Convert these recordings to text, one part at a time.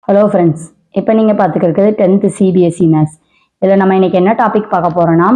Hello friends, இப்போ நீங்கள் பார்த்துக்கிறது 10th சிபிஎஸ்சி மேத்ஸ். இதில் நம்ம இன்னைக்கு என்ன டாபிக் பார்க்க போகிறோன்னா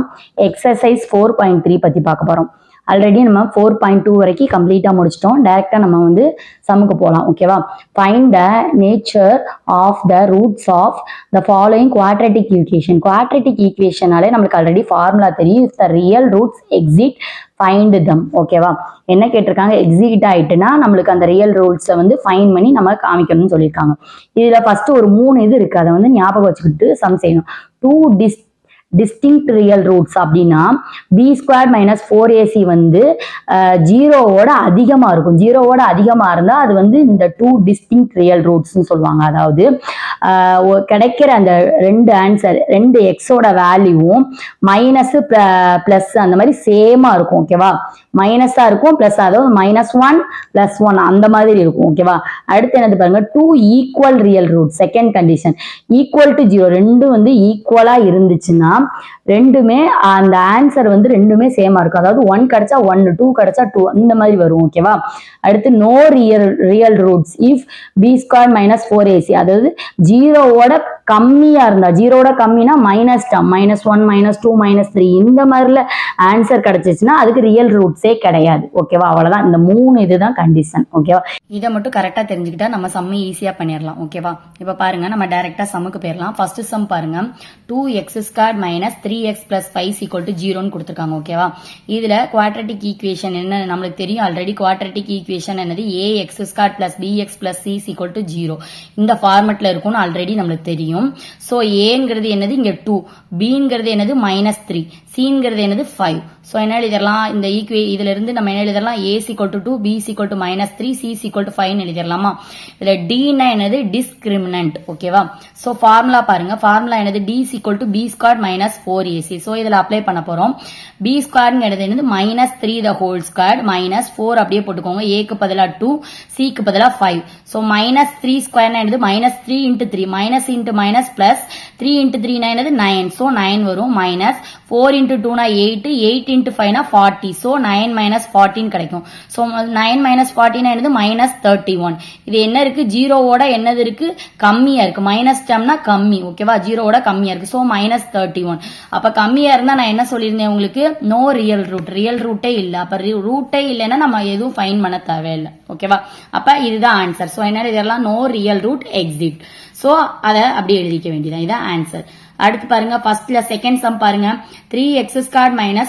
எக்ஸசைஸ் 4.3 பற்றி பார்க்க போகிறோம். ஆல்ரெடி நம்ம 4.2 வரைக்கும் கம்ப்ளீட்டாக முடிச்சிட்டோம். டைரெக்டாக நம்ம சம்முக்கு போகலாம். ஓகேவா? Find the nature of the roots of the following quadratic equation. Quadratic ஈக்குவேஷனாலே நம்மளுக்கு ஆல்ரெடி ஃபார்முலா தெரியும். If the real roots exist find them. ஓகேவா? என்ன கேட்டிருக்காங்க? எக்ஸிட் ஆயிட்டுனா நம்மளுக்கு அந்த ரியல் ரூட்ஸை ஃபைண்ட் பண்ணி நம்ம காமிக்கணும்னு சொல்லியிருக்காங்க. இதுல ஃபர்ஸ்ட் ஒரு 3 இது இருக்கு. அதை ஞாபகம் வச்சுக்கிட்டு சம் செய்யணும். 2 டிஸ்டிங்க்ட் ரியல் ரூட்ஸ் அப்படின்னா b² - 4ac ஜீரோவோட அதிகமா இருக்கும். ஜீரோவோட அதிகமா இருந்தா அது இந்த 2 டிஸ்டிங்க்ட் ரியல் ரூட்ஸ் சொல்லுவாங்க. அதாவது கிடைக்கிற அந்த 2 ஆன்சர் 2 எக்ஸோட வேல்யூவும் மைனஸ் பிளஸ் அந்த மாதிரி சேமா இருக்கும். ஓகேவா? மைனஸா இருக்கும் பிளஸ், அதாவது -1 + 1 அந்த மாதிரி இருக்கும். ஓகேவா? அடுத்து என்னது பாருங்க, 2 equal real root. Second condition equal to 0. ரெண்டும் ஈக்குவலா இருந்துச்சுன்னா ரெண்டுமே அந்த ஆன்சர் ரெண்டுமே சேமா இருக்கும். அதாவது 1 கிடைச்சா 1, 2 கிடைச்சா 2 இந்த மாதிரி வரும். ஓகேவா? அடுத்து no real roots if b² - 4ac. அதாவது ஜீரோவோட கம்மியா இருந்தா, ஜீரோட கம்மினா -1 -2 -3 இந்த மாதிரில ஆன்சர் கிடைச்சிச்சுன்னா அதுக்கு ரியல் ரூட்ஸே கிடையாது. ஓகேவா? அவ்வளவுதான். இந்த 3 இதுதான் கண்டிஷன். ஓகேவா? இதை மட்டும் கரெக்டா தெரிஞ்சுக்கிட்டா நம்ம சம்ம ஈஸியா பண்ணிடலாம். ஓகேவா? இப்ப பாருங்க, நம்ம டைரக்டா சம்முக்கு போயிடலாம். ஃபர்ஸ்ட் சம் பாருங்க, 2x² - 3x + 5 = 0 கொடுத்துருக்காங்க. ஓகேவா? இதுல குவாட்ரட்டிக் ஈக்குவேஷன் என்ன நம்மளுக்கு தெரியும். ஆல்ரெடி குவாட்ரட்டிக் ஈக்குவேஷன் என்னது, ax² + bx + c = 0 இந்த ஃபார்மட்ல இருக்கும்னு ஆல்ரெடி நம்மளுக்கு தெரியும். சோ ஏங்கிறது என்னது, இங்க 2, bங்கிறது என்னது -3, cங்கிறது என்னது 5. சோ என்ன எழுதிடலாம், இந்த இதுல இருந்து நம்ம என்ன எழுதிடலாம், a = 2, b = -3, c = 5 எழுதிடலாமா? இதுல d னா என்னது, டிஸ்கிரிமினன்ட். ஓகேவா? சோ ஃபார்முலா பாருங்க, ஃபார்முலா என்னது, d = b² - 4ac. சோ இதுல அப்ளை பண்ண போறோம். b² என்னது -3 the whole squared -4 அப்படியே போட்டுக்கோங்க. a க்கு பதிலா 2, c க்கு பதிலா 5. சோ -3² என்னது, -3 × 3 மைனஸ் இன்டு மைனஸ் பிளஸ் 3 × 3 என்னது 9. சோ 9 வரும். மைனஸ் 4 × 2 8, 8 × 5 40. சோ 9 - 14 கிடைக்கும். சோ 9 - 14 என்னது -31. இது என்ன இருக்கு, ஜீரோவோட என்னது இருக்கு, கம்மியா இருக்கு. மைனஸ் டேம்னா கம்மி. ஓகேவா? ஜீரோவோட கம்மியா இருக்கு. சோ -31. அப்ப கம்மியா இருந்தா நான் என்ன சொல்லியிருந்தேன் உங்களுக்கு, நோ ரியல் ரூட். ரியல் ரூட்டே இல்ல. அப்ப ரூட்டே இல்லைன்னா நம்ம எதுவும் ஃபைன் பண்ண தேவையில்லை. ஓகேவா? அப்ப இதுதான் ஆன்சர். சோ என்ன இதெல்லாம் no real root exist. So அத அப்படி எழுதிக்க வேண்டியதான். இதான் ஆன்சர். அடுத்து பாருங்க, ஃபர்ஸ்ட்ல செகண்ட் சம் பாருங்க, 3x²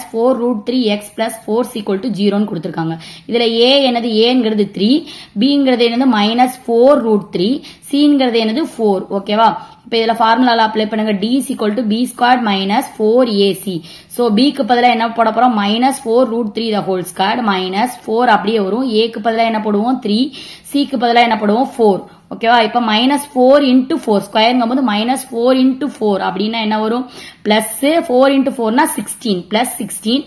- 4√3x + 4 = 0 கொடுத்திருக்காங்க. இதுல a என்னது, aங்கிறது 3, bங்கிறது என்னது -4√3, cங்கிறது என்னது 4. ஓகேவா? இப்ப இதுல ஃபார்முலால அப்ளை பண்ணுங்க. d = b² - 4ac. So b க்கு பதிலா என்ன போட போறோம், -4√3 the whole squared -4 அப்படியே வரும். a க்கு பதிலா என்ன போடுவோம், 3, c க்கு பதிலா என்ன போடுவோம், 4. ஓகேவா? இப்ப -4 × 4 ஸ்கொயர்ங்கும் போது -4 × 4 அப்படின்னா என்ன வரும், பிளஸ் 4 × 4 16 பிளஸ் 16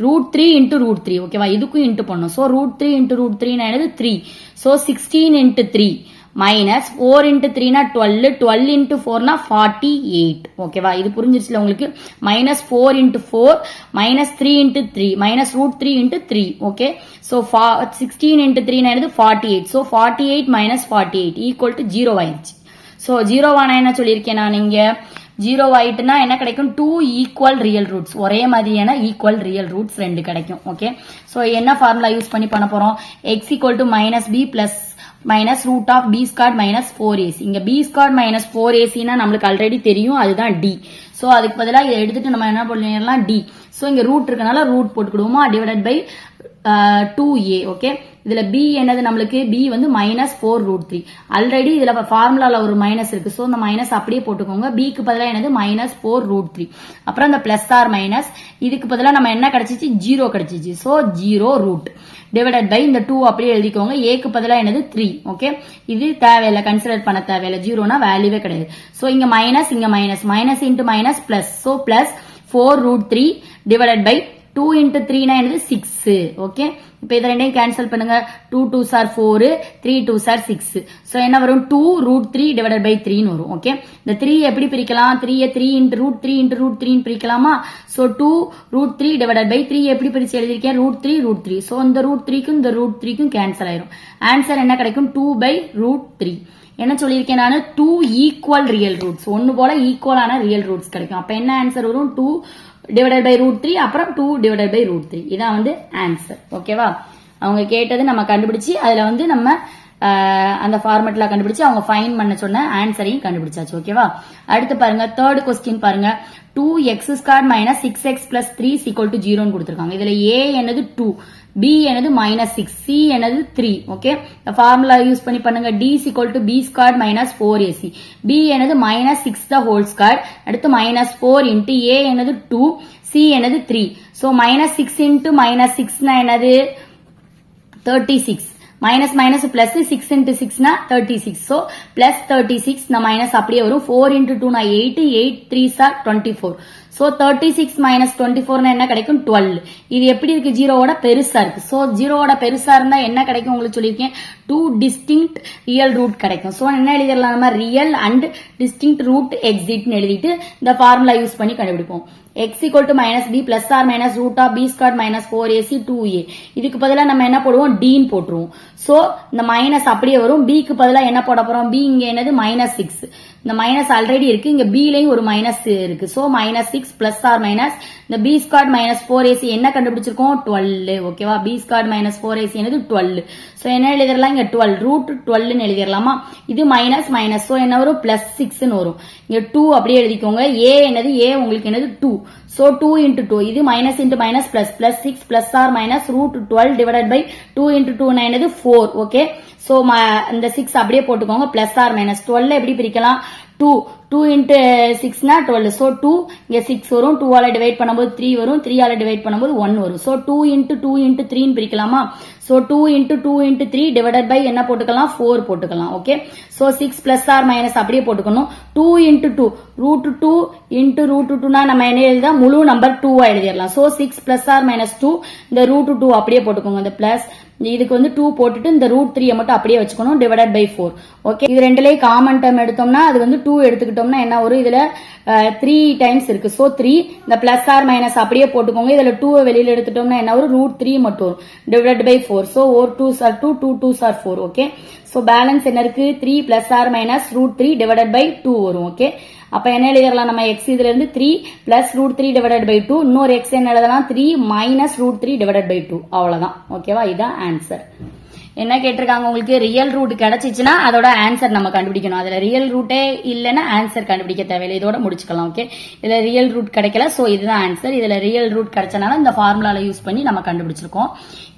√3 × √3. ஓகேவா? இதுக்கும் இன்ட்டு பண்ணும். சோ √3 × √3 என்னது 3. So 16 × 3 minus 4 × 3 12, 12 × 4 48. ஓகேவா? இது புரிஞ்சிருச்சுல உங்களுக்கு. -4 × 4 -3 × 3 -√3 × 3. ஓகே? சோ 16 × 3 என்னது 48. சோ 48 - 48 = 0 ஆயிடுச்சு. சோ 0 ஆனா என்ன சொல்லியிருக்கேன் நான், இங்க 0 ஆயிட்டுனா என்ன கிடைக்கும், 2 ஈக்குவல் ரியல் ரூட்ஸ். ஒரே மாதிரியான ஈக்குவல் ரியல் ரூட்ஸ் 2 கிடைக்கும். ஓகே? சோ என்ன ஃபார்முலா யூஸ் பண்ணி பண்ண போறோம், x = -b + -√b² - 4ac. இங்க b² - 4ac நம்மளுக்கு ஆல்ரெடி தெரியும், அதுதான் d. சோ அதுக்கு பதிலா இதை எடுத்துட்டு நம்ம என்ன பண்ணிடலாம், d. சோ இங்க ரூட் இருக்கனால ரூட் போட்டுக்கிடுவோமா, டிவைடட் பை 2a. ஓகே? இதுல b என்னது நம்மளுக்கு, b -4√3. ஆல்ரெடி இதுல ஃபார்முலால ஒரு மைனஸ் இருக்கு. சோ இந்த மைனஸ் அப்படியே போட்டுக்கோங்க. b க்கு பதிலா என்னது -4√3. அப்புறம் இந்த பிளஸ் ஆர் மைனஸ், இதுக்கு பதிலா நம்ம என்ன கிடைச்சிச்சு, 0 கிடைச்சிச்சு. சோ 0 ரூட் டிவைடட் பை இந்த 2 அப்படியே எழுதிக்கோங்க. a க்கு பதிலா என்னது 3. ஓகே? இது தேவையில்லை, கன்சிடர் பண்ண தேவையில்லை. 0னா வேல்யூவே கிடையாது. சோ இங்க மைனஸ், இங்க minus, minus into minus plus. So plus 4√3 divided by 2 × 3 என்னது 6. ஓகே? இப்ப இதை ரெண்டையும் கேன்சல் பண்ணுங்க. 2 2s are 4, 3 2s are 6. So என்ன வரும், 2√3 டிவைடட் பை 3 வரும். ஓகே? இந்த 3 எப்படி பிரிக்கலாம், 3 3 × √3 × √3 பிரிக்கலாமா? சோ 2√3 டிவைடட் பை 3 எப்படி பிரிச்சு எழுதிருக்கேன், √3 √3. சோ இந்த √3க்கும் இந்த √3க்கும் கேன்சல் ஆயிரும். ஆன்சர் என்ன கிடைக்கும், 2/√3. என்ன சொல்லியிருக்கேன் நான் 2 ஈக்குவல் ரியல் ரூட்ஸ், ஒன்னு போல ஈக்குவலான ரியல் ரூட்ஸ் கிடைக்கும். அப்ப என்ன ஆன்சர் வரும் 2 டிவைடட் பை ரூட் 3 அப்புறம் 2 டிவைடட் பை ரூட் 3. இதான் வந்து ஆன்சர். ஓகேவா? அவங்க கேட்டது நம்ம கண்டுபிடிச்சு அதுல வந்து நம்ம அந்த ஃபார்மேட்ல கண்டுபிடிச்சு அவங்க ஃபைன் பண்ண சொன்ன ஆன்சரையும் கண்டுபிடிச்சாச்சு. ஓகேவா? அடுத்து பாருங்க தேர்ட் கொஸ்டின் பாருங்க 2x² - 6x + 3 = 0 கொடுத்திருக்காங்க. இதுல a என்னது 2, b என்னது -6, c என்னது 3. ஓகே, இந்த ஃபார்முலா யூஸ் பண்ணி பண்ணுங்க. d = b² - 4ac, b என்னது -6 the whole square, அடுத்து -4 × a என்னது 2, c என்னது 3. சோ -6 × -6 னா என்னது 36, minus minus plus 6 into 6 na 36. So plus 36 na minus அப்படியே வரும். 4 into 2 na 8, 8 3s are 24. So 36 minus 24 na என்ன கிடைக்கும் 12. இது எப்படி இருக்கு 0 ஓட பெருசா இருக்கு. So 0 ஓட பெருசா இருந்தா என்ன கிடைக்கும் உங்களுக்கு சொல்லிருக்கேன் 2 distinct real root கிடைக்கும். So என்ன எழுதிரலாம் நம்ம real and distinct root exit னு எழுதிட்டு இந்த ஃபார்முலா யூஸ் பண்ணி கண்டுபிடிப்போம். x = -b plus or minus root of b² - 4ac 2a. இதுக்கு பதிலா நம்ம என்ன போடுவோம் d ன்னு போட்டுருவோம். சோ இந்த மைனஸ் அப்படியே வரும். b க்கு பதிலா என்ன போட போறோம், b இங்க என்னது -6, இந்த மைனஸ் ஆல்ரெடி இருக்கு, இங்க b லயும் ஒரு மைனஸ் இருக்கு. சோ -6 plus or minus இந்த b² - 4ac என்ன கண்டுபிடிச்சிருக்கோம் 12. ஓகேவா? b² - 4ac என்னது 12. சோ என்ன எழுதிரலாம் இங்க 12 √12 ன்னு எழுதிரலாமா? இது மைனஸ் மைனஸ், சோ என்ன வரும் +6 ன்னு வரும். இங்க 2 அப்படியே எழுதிக்கோங்க. a என்னது a உங்களுக்கு என்னது 2. So 2 into 2 இது minus into minus plus plus 6 plus or minus √12 divided by 2 into 2 னா என்னது 4. ஓகே, so இந்த 6 அப்படியே போட்டுக்கோங்க. plus or minus 12 எப்படி பிரிக்கலாம் 2 into 6 னா 12. so 2 இங்க 6 வரும், 2 ஆல டிவைட் பண்ணும்போது 3 வரும், 3 ஆல டிவைட் பண்ணும்போது 1 வரும். so 2 into 2 into 3 ன்னு பிரிக்கலாமா? so 2 into 2 into 3 divided by என்ன போட்டுக்கலாம் 4 போட்டுக்கலாம். Okay, so 6 plus or minus அப்படியே போட்டுக்கணும். 2 into 2 √2 into √2 னா நம்ம என்ன எழுதலாம் முழு number 2 ah எழுதிரலாம். so 6 plus or minus 2 இந்த √2 அப்படியே போட்டுக்கோங்க. இந்த பிளஸ் இதுக்கு வந்து 2 போட்டுட்டு இந்த √3 மட்டும் அப்படியே வச்சுக்கணும் டிவைடட் பை 4. ஓகே, இது ரெண்டுலயே காமன் டேர்ம் எடுத்தோம்னா அது வந்து 2 எடுத்துக்கிட்டோம்னா என்ன வரும், இதுல 3 டைம்ஸ் இருக்கு. சோ 3 இந்த பிளஸ் ஆர் மைனஸ் அப்படியே போட்டுக்கோங்க. இதுல 2 வெளியில எடுத்துட்டோம்னா என்ன வரும் √3 மட்டும் வரும் divided by 4. So 4 2s are 2, 2 2s are 4. Okay, so balance என்ன இருக்கு 3 plus or minus √3 divided by 2 வரும். ஓகே, அப்ப என்ன எழுதலாம் நம்ம x இதுல இருந்து 3 பிளஸ் √3 டிவைடட் பை 2, இன்னொரு x என்ன எழுதலாம் 3 மைனஸ் √3 டிவைடட் பை 2. அவ்வளவுதான். ஓகேவா? இதுதான் ஆன்சர். என்ன கேட்டிருக்காங்க உங்களுக்கு ரியல் ரூட் கிடைச்சிச்சுன்னா அதோட ஆன்சர் நம்ம கண்டுபிடிக்கணும். அதுல ரியல் ரூட்டே இல்லைன்னா ஆன்சர் கண்டுபிடிக்க தேவையில்லை. இதோட முடிச்சுக்கலாம். ஓகே, இதுல ரியல் ரூட் கிடைக்கல, சோ இதுதான் ஆன்சர். இதுல ரியல் ரூட் கிடைச்சனால இந்த ஃபார்முலால யூஸ் பண்ணி நம்ம கண்டுபிடிச்சிருக்கோம்.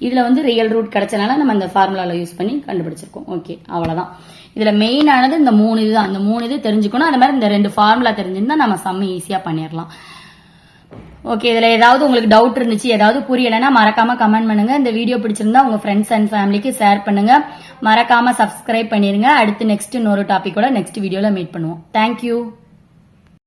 இதுல வந்து ரியல் ரூட் கிடைச்சனால நம்ம இந்த ஃபார்முலால யூஸ் பண்ணி கண்டுபிடிச்சிருக்கோம். ஓகே, அவ்வளவுதான். இதுல மெயின் ஆனது இந்த 3 இதுதான். அந்த 3 இது தெரிஞ்சுக்கணும். அந்த மாதிரி இந்த 2 ஃபார்முலா தெரிஞ்சிருந்தா நம்ம சம்ம ஈஸியா பண்ணிடலாம். ஓகே, இதுல ஏதாவது உங்களுக்கு டவுட் இருந்துச்சு, ஏதாவது புரியலைன்னா மறக்காம கமெண்ட் பண்ணுங்க. இந்த வீடியோ பிடிச்சிருந்தா உங்க ஃப்ரெண்ட்ஸ் அண்ட் ஃபேமிலிக்கு ஷேர் பண்ணுங்க. மறக்காம சப்ஸ்கிரைப் பண்ணிருங்க. அடுத்து நெக்ஸ்ட் இன்னொரு டாபிக்கோட நெக்ஸ்ட் வீடியோல மீட் பண்ணுவோம். தேங்க்யூ.